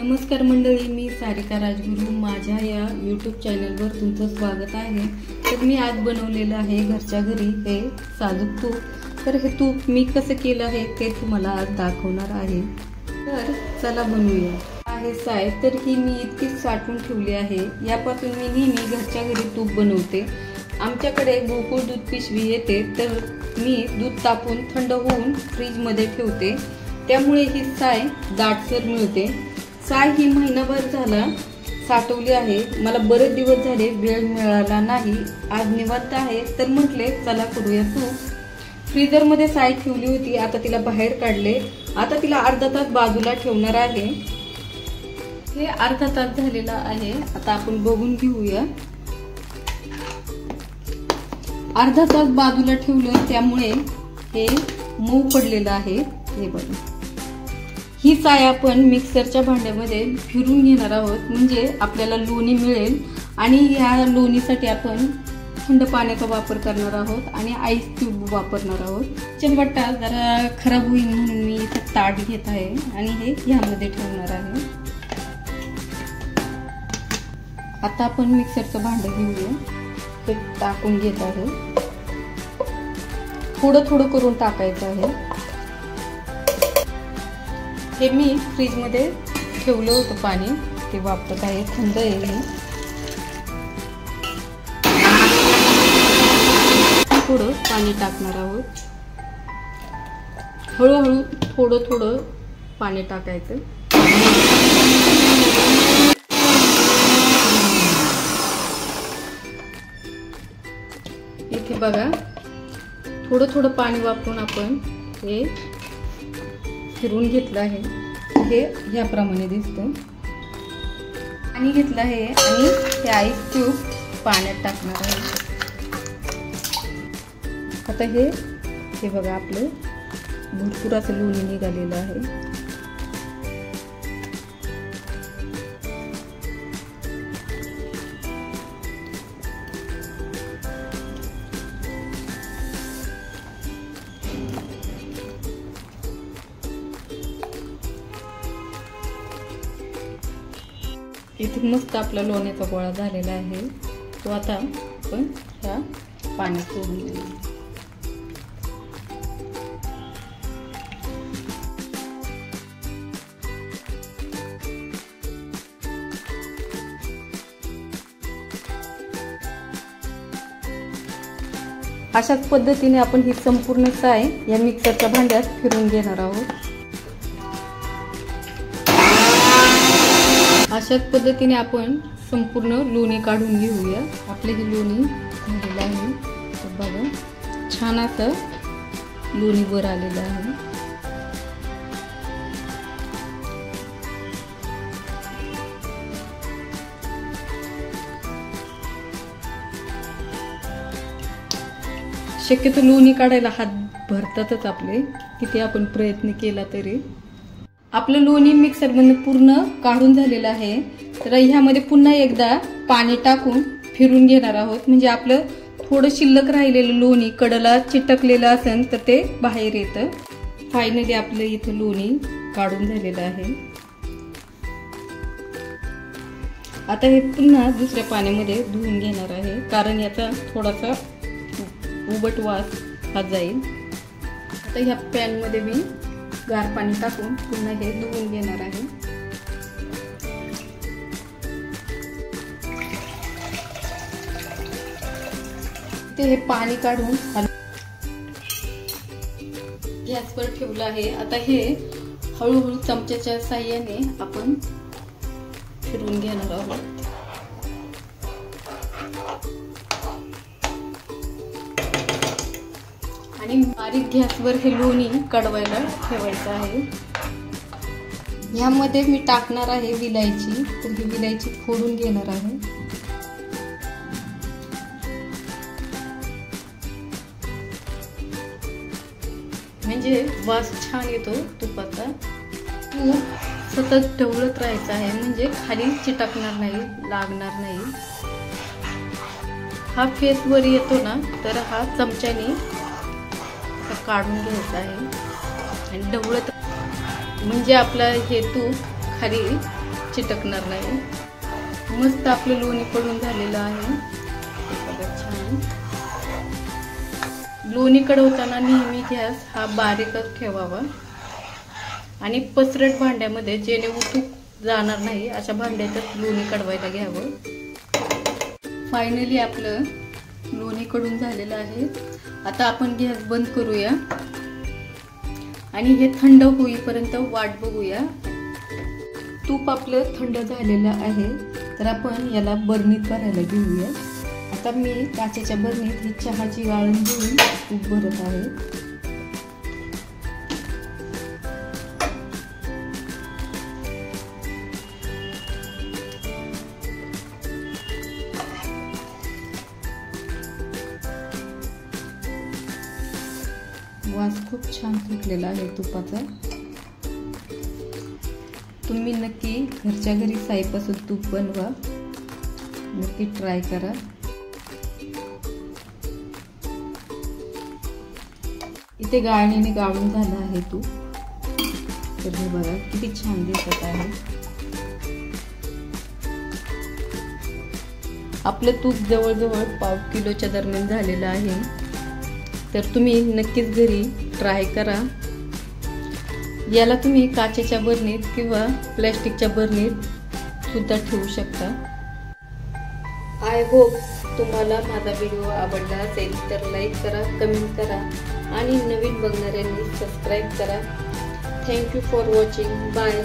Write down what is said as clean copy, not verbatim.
नमस्कार मंडळी, मी सारिका राजगुरू. माझ्या या यूट्यूब चॅनलवर तुमचं स्वागत आहे. तर मी आज बनवलेलं आहे घरच्या घरी हे साजूक तूप. तर हे तूप मी कसं केलं आहे ते तुम्हाला आज दाखवणार आहे. तर चला बनवूया. आहे साय, तर ही मी इतकी साठवून ठेवली आहे. यापासून मी नेहमी घरच्या घरी तूप बनवते. आमच्याकडे गोकुळ दूध पिशवी येते, तर मी दूध तापवून थंड होऊन फ्रीजमध्ये ठेवते. त्यामुळे ही साय दाटसर मिळते. साय ही महिनाभर झाला साठवली आहे. मला बरेच दिवस झाले वेळ मिळाला नाही. आज निवांत आहे, तर म्हटले चला करूया तूप. फ्रीजरमध्ये साय ठेवली होती, आता तिला बाहेर काढले. आता तिला अर्धा तास बाजूला ठेवणार आहे. हे अर्धा तास झालेला आहे. आता आपण बघून घेऊया. अर्धा तास बाजूला ठेवलं, त्यामुळे हे मऊ पडलेलं आहे. हे बघा, ही साय आपण मिक्सरच्या भांड्यामध्ये फिरून घेणार आहोत, म्हणजे आपल्याला लोणी मिळेल. आणि या लोणीसाठी आपण थंड पाण्याचा वापर करणार आहोत आणि आईस क्यूब वापरणार आहोत. चिंबट्टा जरा खराब होईल म्हणून मी इथं ताट घेत आहे आणि हे ह्यामध्ये ठेवणार आहे. आता आपण मिक्सरचं भांडं घेऊया. ते टाकून घेत आहे. थोडं थोडं करून टाकायचं आहे. हे मी फ्रीजमध्ये ठेवलं होतं पाणी, ते वापरत आहे. थंड आहे. थोडं पाणी टाकणार आहोत. हळूहळू थोडं थोडं पाणी टाकायचं. इथे बघा, थोडं थोडं पाणी वापरून आपण हे फिरून घेतलं आहे. हे ह्याप्रमाणे दिसतं. पाणी घेतलं आहे आणि हे आईस क्यूब पाण्यात टाकणार आहे. आता हे बघा, आपलं भरपूर असं लोणी निघालेलं आहे. इथे मस्त आपला लोण्याचा गोळा झालेला आहे. तो आता आपण ह्या पाण्यात सोडून देऊ. अशाच पद्धतीने आपण ही संपूर्ण साय या मिक्सरच्या भांड्यात फिरून घेणार आहोत. अशाच पद्धतीने आपण संपूर्ण लोणी काढून घेऊया. आपले ही लोणी झालेलं आहे. तर बघा, छान असं लोणी वर आलेलं आहे. शक्यतो लोणी काढायला हात भरतातच आपले, किती आपण प्रयत्न केला तरी. आपलं लोणी मिक्सरमधून पूर्ण काढून झालेलं आहे. तर ह्यामध्ये पुन्हा एकदा पाणी टाकून फिरून घेणार आहोत, म्हणजे आपलं थोडं शिल्लक राहिलेलं लोणी कडला चिटकलेलं असेल तर ते बाहेर येतं. फायनली आपलं इथं लोणी काढून झालेलं आहे. आता हे पुन्हा दुसऱ्या पाण्यामध्ये धुवून घेणार आहे, कारण याचा थोडासा उबट वास हा जाईल. आता ह्या पॅनमध्ये मी गार पाणी टाकून पुन्हा हे धुवून घेणार आहे. हे पाणी काढून गॅसवर ठेवलं आहे. आता हे हळूहळू चमच्याच्या साहाय्याने आपण फिरून घेणार आहोत. आणि बारीक गॅसवर हे लोणी कडवायला ठेवायचं आहे. यामध्ये मी टाकणार आहे विलायची. तर ही विलायची फोडून घेणार आहे. म्हणजे वास छान येतो तुपाचा. तूप सतत ढवळत राहायचं आहे, म्हणजे खाली चिटकणार नाही, लागणार नाही. हा फेस वर येतो ना, तर हा चमच्याने काढून घ्यायचा आहे आणि ढवळत, म्हणजे आपलं हे तूप खाली चिटकणार नाही। मस्त आपलं लोणी कडून झालेलं आहे। छान लोणी कडवताना नेहमी गॅस हा बारीकच ठेवावा आणि पसरट भांड्यामध्ये जेणे उतूक जाणार नाही अशा भांड्यातच लोणी कडवायला घ्यावं। फायनली आपलं लोणी कडून झालेलं आहे। आता आपण गॅस बंद करूया आणि हे थंड होईपर्यंत वाट बघूया। तूप आपलं थंड झालेलं आहे, तर आपण याला बरणीत भरायला घेऊया। आता मी काचेच्या बरणीत ही चहाची गाळण घेऊन तूप भरत आहे। वास खूप छान सुटलेला आहे तुपाचा। तुम्ही नक्की घरच्या घरी साईपासून तूप बनवा, नक्की ट्राय करा। इथे गाळणीने गाळून झालं आहे तूप, तर हे बघा किती छान दिसत आहे। आपलं तूप जवळजवळ 1/2 किलोच्या दरम्यान झालेलं आहे, तर तुम्ही नक्कीच घरी ट्राय करा। याला तुम्ही काचेच्या बरणीत किंवा प्लॅस्टिकच्या बरणीत सुद्धा ठेवू शकता। आय होप तुम्हाला माझा व्हिडिओ आवडला असेल तर लाईक करा, कमेंट करा आणि नवीन बघणाऱ्यांनी सबस्क्राईब करा। Thank you for watching. Bye.